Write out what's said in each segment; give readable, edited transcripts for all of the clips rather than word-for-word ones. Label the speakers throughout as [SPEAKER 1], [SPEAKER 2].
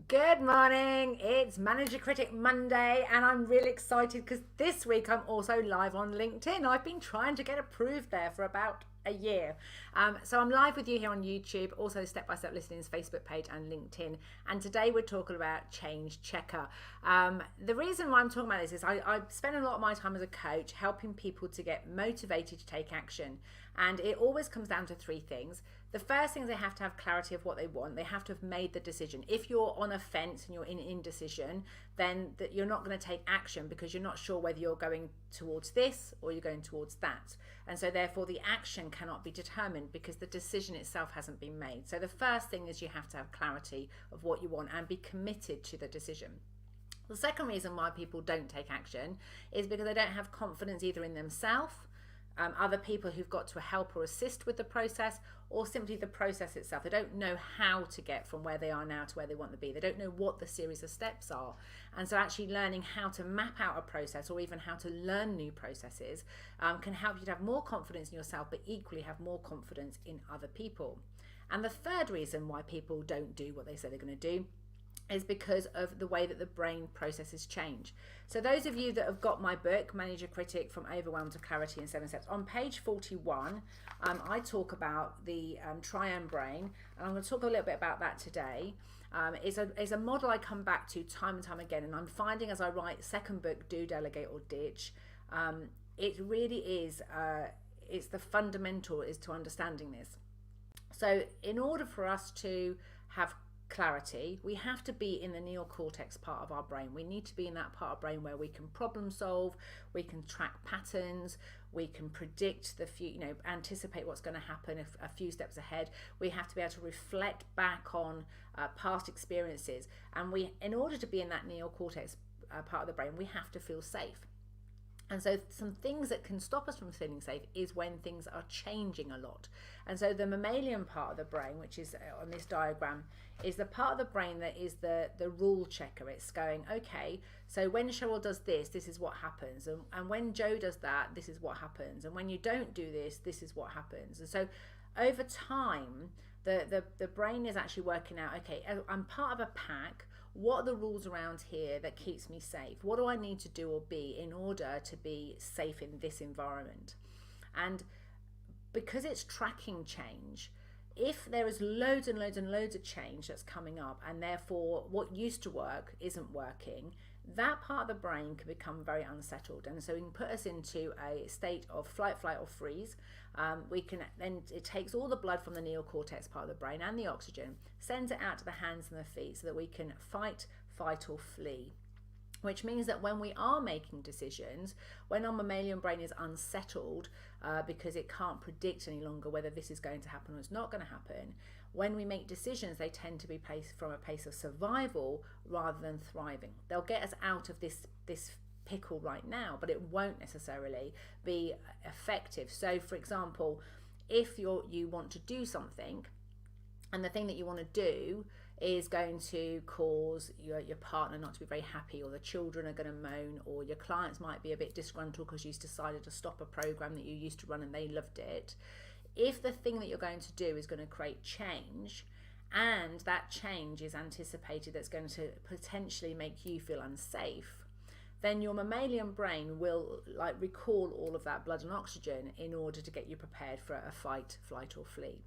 [SPEAKER 1] Good morning. It's Manager Critic Monday, and I'm really excited because this week I'm also live on LinkedIn. I've been trying to get approved there for about a year. So I'm live with you here on YouTube, also Step by Step Listening's Facebook page and LinkedIn. And today we're talking about Change Checker. The reason why I'm talking about this is I spend a lot of my time as a coach helping people to get motivated to take action. And it always comes down to three things. The first thing is they have to have clarity of what they want. They have to have made the decision. If you're on a fence and you're in indecision, then that you're not going to take action because you're not sure whether you're going towards this or you're going towards that. And so therefore the action cannot be determined because the decision itself hasn't been made. So the first thing is you have to have clarity of what you want and be committed to the decision. The second reason why people don't take action is because they don't have confidence either in themselves, other people who've got to help or assist with the process, or simply the process itself. They don't know how to get from where they are now to where they want to be. They don't know what the series of steps are. And so actually learning how to map out a process or even how to learn new processes can help you to have more confidence in yourself, but equally have more confidence in other people. And the third reason why people don't do what they say they're going to do is because of the way that the brain processes change. So those of you that have got my book, Manager Critic From Overwhelm to Clarity in 7 Steps, on page 41, I talk about the triune brain, and I'm going to talk a little bit about that today. Is a model I come back to time and time again, and I'm finding as I write second book, Do, Delegate or Ditch, it really is, it's the fundamental is to understanding this. So in order for us to have clarity, we have to be in the neocortex part of our brain. We need to be in that part of brain where we can problem solve, we can track patterns, we can predict the future, anticipate what's going to happen a few steps ahead. We have to be able to reflect back on past experiences, and in order to be in that neocortex part of the brain, we have to feel safe. And so some things that can stop us from feeling safe is when things are changing a lot. And so the mammalian part of the brain, which is on this diagram, is the part of the brain that is the rule checker. It's going, okay, so when Cheryl does this, this is what happens. And when Joe does that, this is what happens. And when you don't do this, this is what happens. And so over time, the brain is actually working out, okay, I'm part of a pack. What are the rules around here that keeps me safe? What do I need to do or be in order to be safe in this environment? And because it's tracking change, if there is loads and loads and loads of change that's coming up, and therefore what used to work isn't working, that part of the brain can become very unsettled, and so it can put us into a state of flight, or freeze. We can then, it takes all the blood from the neocortex part of the brain and the oxygen, sends it out to the hands and the feet so that we can fight, or flee. Which means that when we are making decisions, when our mammalian brain is unsettled because it can't predict any longer whether this is going to happen or it's not going to happen, when we make decisions, they tend to be placed from a place of survival rather than thriving. They'll get us out of this pickle right now, but it won't necessarily be effective. So, for example, if you want to do something, and the thing that you want to do is going to cause your partner not to be very happy, or the children are going to moan, or your clients might be a bit disgruntled because you decided to stop a program that you used to run and they loved it. If the thing that you're going to do is going to create change, and that change is anticipated that's going to potentially make you feel unsafe, then your mammalian brain will recall all of that blood and oxygen in order to get you prepared for a fight, flight or flee.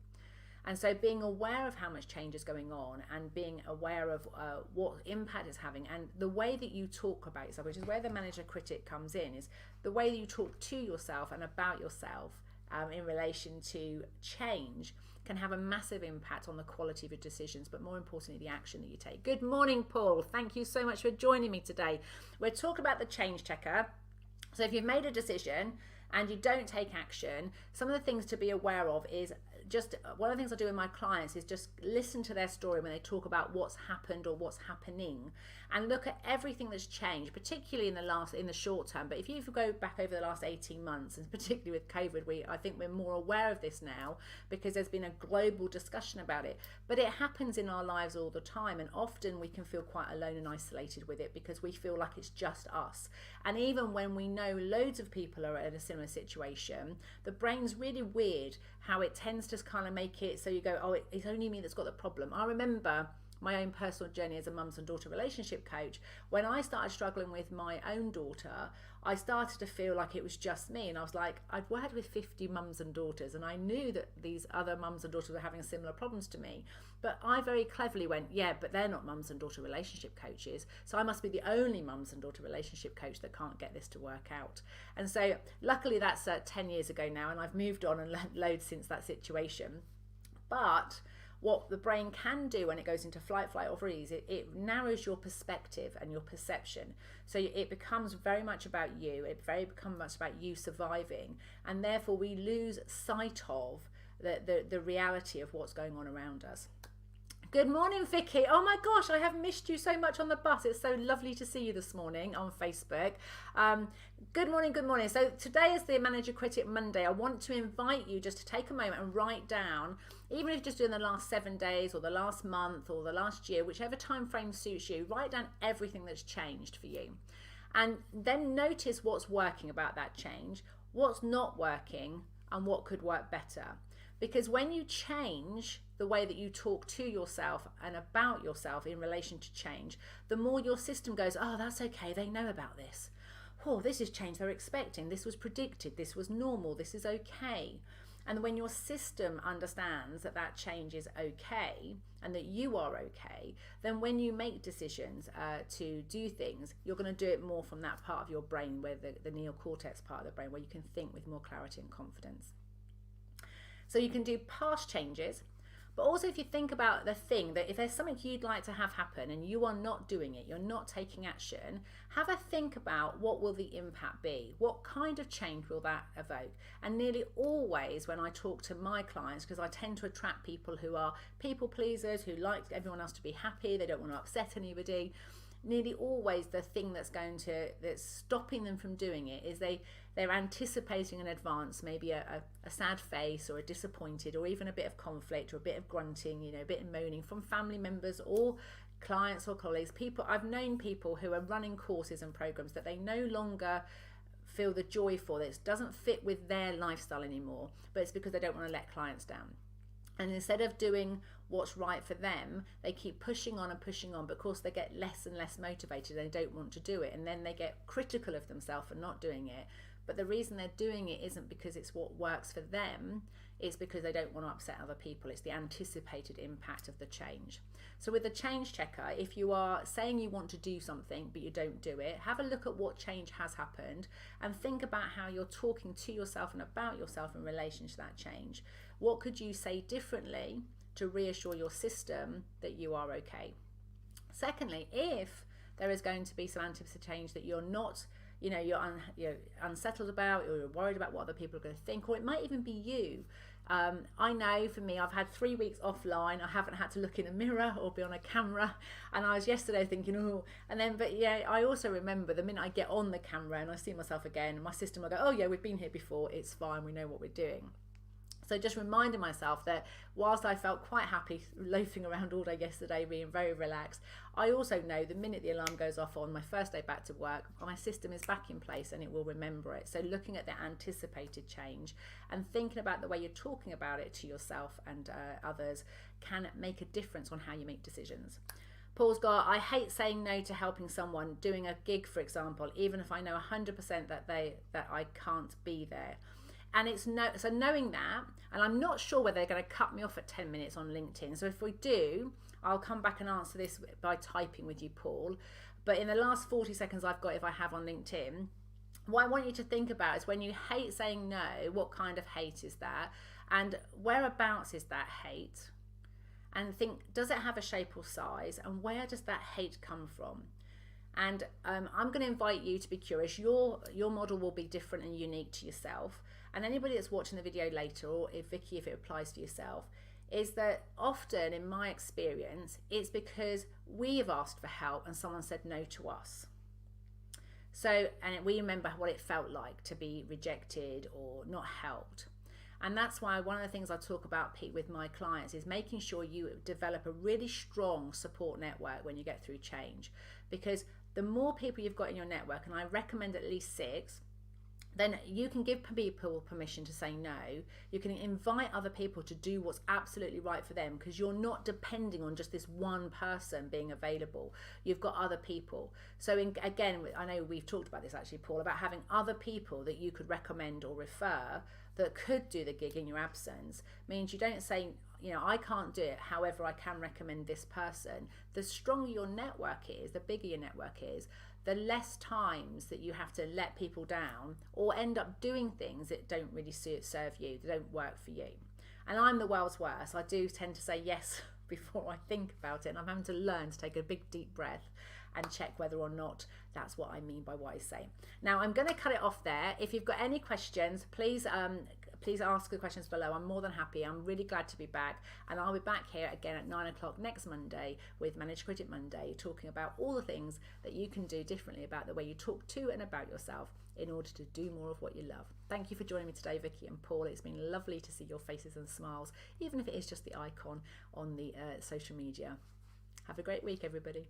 [SPEAKER 1] And so being aware of how much change is going on, and being aware of what impact it's having, and the way that you talk about yourself, which is where the manager critic comes in, is the way that you talk to yourself and about yourself in relation to change can have a massive impact on the quality of your decisions, but more importantly, the action that you take. Good morning, Paul. Thank you so much for joining me today. We're talking about the change checker. So if you've made a decision and you don't take action, some of the things to be aware of is just one of the things I do with my clients is just listen to their story when they talk about what's happened or what's happening, and look at everything that's changed, particularly in the short term. But if you go back over the last 18 months, and particularly with COVID, I think we're more aware of this now because there's been a global discussion about it. But it happens in our lives all the time, and often we can feel quite alone and isolated with it because we feel like it's just us. And even when we know loads of people are in a similar situation, the brain's really weird how it tends to kind of make it so you go, oh, it's only me that's got the problem. I remember my own personal journey as a mums and daughter relationship coach, when I started struggling with my own daughter, I started to feel like it was just me. And I was like, I'd worked with 50 mums and daughters, and I knew that these other mums and daughters were having similar problems to me. But I very cleverly went, yeah, but they're not mums and daughter relationship coaches, so I must be the only mums and daughter relationship coach that can't get this to work out. And so luckily that's 10 years ago now, and I've moved on and learned loads since that situation. But what the brain can do when it goes into flight, flight or freeze, it narrows your perspective and your perception. So it becomes very much about you. It becomes much about you surviving, and therefore we lose sight of the reality of what's going on around us. Good morning, Vicky. Oh my gosh, I have missed you so much on the bus. It's so lovely to see you this morning on Facebook. Good morning, good morning. So today is the Manager Critic Monday. I want to invite you just to take a moment and write down, even if you're just doing the last 7 days or the last month or the last year, whichever time frame suits you, write down everything that's changed for you. And then notice what's working about that change, what's not working, and what could work better. Because when you change the way that you talk to yourself and about yourself in relation to change, the more your system goes, oh, that's okay, they know about this. Oh, this is change they're expecting. This was predicted. This was normal. This is okay. And when your system understands that that change is okay and that you are okay, then when you make decisions to do things, you're going to do it more from that part of your brain, where the neocortex part of the brain, where you can think with more clarity and confidence. So you can do past changes, but also if you think about the thing, that if there's something you'd like to have happen and you are not doing it, you're not taking action, have a think about what will the impact be? What kind of change will that evoke? And nearly always when I talk to my clients, because I tend to attract people who are people pleasers, who like everyone else to be happy, they don't want to upset anybody, nearly always the thing that's stopping them from doing it is they're anticipating in advance maybe a sad face or a disappointed or even a bit of conflict or a bit of grunting, a bit of moaning from family members or clients or colleagues. I've known people who are running courses and programs that they no longer feel the joy for. This doesn't fit with their lifestyle anymore, but it's because they don't want to let clients down. And instead of doing what's right for them, they keep pushing on and pushing on, but of course they get less and less motivated and they don't want to do it. And then they get critical of themselves for not doing it. But the reason they're doing it isn't because it's what works for them, it's because they don't want to upset other people. It's the anticipated impact of the change. So with the change checker, if you are saying you want to do something but you don't do it, have a look at what change has happened and think about how you're talking to yourself and about yourself in relation to that change. What could you say differently to reassure your system that you are okay? Secondly, if there is going to be some anticipated change that you're not, you're unsettled about, or you're worried about what other people are going to think, or it might even be you. I know for me, I've had 3 weeks offline. I haven't had to look in a mirror or be on a camera. And I was yesterday thinking, I also remember the minute I get on the camera and I see myself again, my system will go, oh yeah, we've been here before. It's fine. We know what we're doing. So just reminding myself that whilst I felt quite happy loafing around all day yesterday, being very relaxed, I also know the minute the alarm goes off on my first day back to work, my system is back in place and it will remember it. So looking at the anticipated change and thinking about the way you're talking about it to yourself and others can make a difference on how you make decisions. Paul's got, I hate saying no to helping someone doing a gig, for example, even if I know 100% that I can't be there. And so knowing that, and I'm not sure whether they're going to cut me off at 10 minutes on LinkedIn. So if we do, I'll come back and answer this by typing with you, Paul. But in the last 40 seconds I've got, if I have on LinkedIn, what I want you to think about is when you hate saying no, what kind of hate is that? And whereabouts is that hate? And think, does it have a shape or size? And where does that hate come from? And I'm going to invite you to be curious. Your model will be different and unique to yourself. And anybody that's watching the video later, or if Vicky, if it applies to yourself, is that often in my experience, it's because we have asked for help and someone said no to us. So, and we remember what it felt like to be rejected or not helped. And that's why one of the things I talk about, Pete, with my clients is making sure you develop a really strong support network when you get through change. Because the more people you've got in your network, and I recommend at least 6, then you can give people permission to say no. You can invite other people to do what's absolutely right for them, because you're not depending on just this one person being available. You've got other people. So again, I know we've talked about this actually, Paul, about having other people that you could recommend or refer that could do the gig in your absence. Means you don't say, you know, I can't do it, however I can recommend this person. The stronger your network is, the bigger your network is, the less times that you have to let people down or end up doing things that don't really serve you, that don't work for you. And I'm the world's worst. I do tend to say yes before I think about it, and I'm having to learn to take a big deep breath and check whether or not that's what I mean by what I say. Now I'm going to cut it off there. If you've got any questions, please ask the questions below. I'm more than happy. I'm really glad to be back, and I'll be back here again at 9 o'clock next Monday with Manage Critic Monday, talking about all the things that you can do differently about the way you talk to and about yourself in order to do more of what you love. Thank you for joining me today, Vicky and Paul. It's been lovely to see your faces and smiles, even if it is just the icon on the social media. Have a great week, everybody.